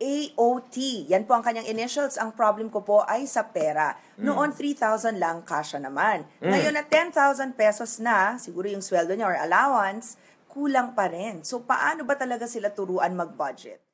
AOT. Yan po ang kanyang initials. Ang problem ko po ay sa pera. Noon, 3,000 lang, kasya naman. Ngayon na 10,000 pesos na, siguro yung sweldo niya or allowance, kulang pa rin. So, paano ba talaga sila turuan mag-budget?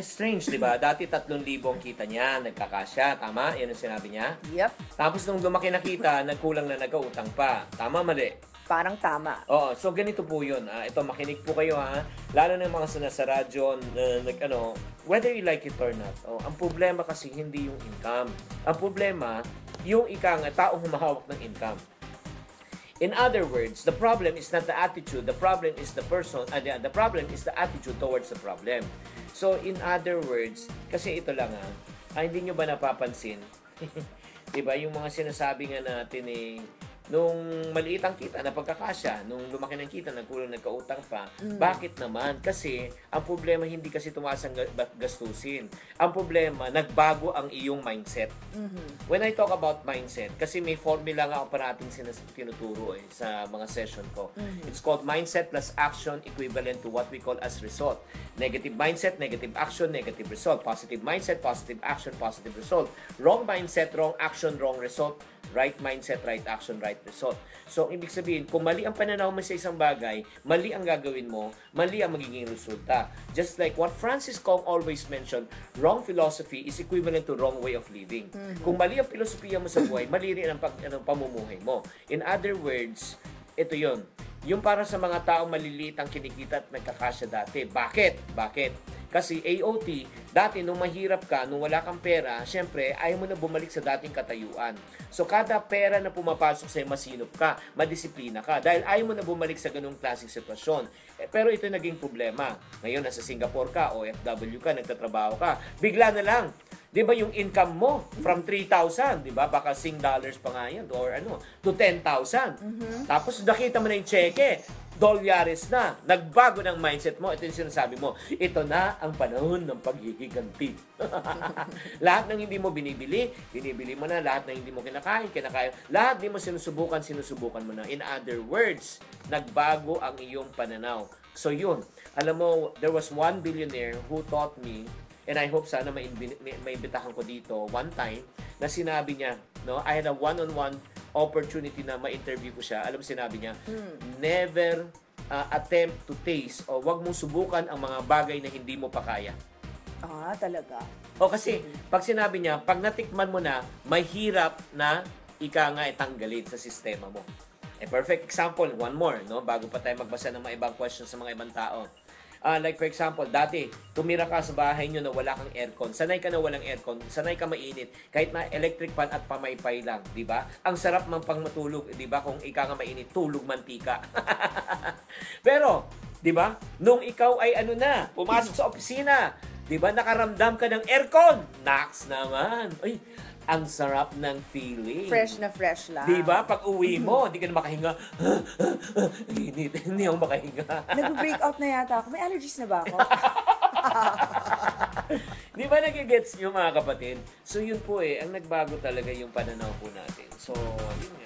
Strange, di ba? Dati 3,000 ang kita niya, nagkakasya. Tama? Yan ang sinabi niya? Yep. Tapos nung lumaki na kita, nagkulang na nagkautang pa. Tama, mali? Parang tama. Oo, so ganito po yun. Ito, makinig po kayo ha. Lalo na yung mga nasa radyo, whether you like it or not. Ang problema kasi hindi yung income. Ang problema, yung taong humahawak ng income. In other words, the problem is not the attitude, the problem is the person, the problem is the attitude towards the problem. So, in other words, kasi ito lang hindi nyo ba napapansin? Diba, yung mga sinasabi nga natin nung maliit ang kita na pagkakasya, nung lumaki ng kita, nagkulang nagkautang pa. Bakit naman? Kasi, ang problema hindi kasi tumaas ang gastusin. Ang problema, nagbago ang iyong mindset. When I talk about mindset, kasi may formula nga ako parating tinuturo sa mga session ko. It's called mindset plus action equivalent to what we call as result. Negative mindset, negative action, negative result. Positive mindset, positive action, positive result. Wrong mindset, wrong action, wrong result. Right mindset, right action, right result. So, ibig sabihin, kung mali ang pananaw mo sa isang bagay, mali ang gagawin mo, mali ang magiging resulta. Just like what Francis Kong always mentioned, wrong philosophy is equivalent to wrong way of living. Kung mali ang filosofiya mo sa buhay, mali rin ang pamumuhay mo. In other words, ito yun. Yung para sa mga taong maliliit ang kinikita at nagkakasya dati. Bakit? Kasi AOT, dati nung mahirap ka, nung wala kang pera, syempre, ayaw mo na bumalik sa dating katayuan. So, kada pera na pumapasok sa'yo, masinop ka, madisiplina ka, dahil ayaw mo na bumalik sa ganung klaseng sitwasyon. Pero ito naging problema. Ngayon, nasa Singapore ka, OFW ka, nagtatrabaho ka, bigla na lang, di ba yung income mo from 3,000, di ba? Baka $6 pa nga yan, or to 10,000. Tapos nakita mo na yung cheque, $, na. Nagbago ng mindset mo. Ito yung sinasabi mo. Ito na ang panahon ng paghihiganti. Lahat ng hindi mo binibili mo na. Lahat ng hindi mo kinakain. Lahat hindi mo sinusubukan mo na. In other words, nagbago ang iyong pananaw. So yun. Alam mo, there was one billionaire who taught me, and I hope sana maibitahan ko dito one time, na sinabi niya, I had a one-on-one opportunity na ma-interview ko siya. Alam mo, sinabi niya, never attempt to taste o wag mong subukan ang mga bagay na hindi mo pa kaya. Talaga? Kasi, pag sinabi niya, pag natikman mo na, mahirap na itanggalin sa sistema mo. Perfect example, one more, bago pa tayo magbasa ng mga ibang questions sa mga ibang tao. Like for example, dati, tumira ka sa bahay nyo na wala kang aircon. Sanay ka na walang aircon. Sanay ka mainit. Kahit na electric fan at pamaypay lang. Diba? Ang sarap mang pang matulog. Diba? Kung ika nga mainit, tulog mantika. Pero, diba? Nung ikaw ay pumasok sa opisina. Diba? Nakaramdam ka ng aircon. Naks naman. Ay, ang sarap ng feeling. Fresh na fresh lang. Diba? Pag uwi mo, hindi ka na makahinga. Hindi ako makahinga. Nag-break out na yata ako. May allergies na ba ako? Di ba nagigets nyo mga kapatid? So yun po ang nagbago talaga yung pananaw po natin. So, yun nga.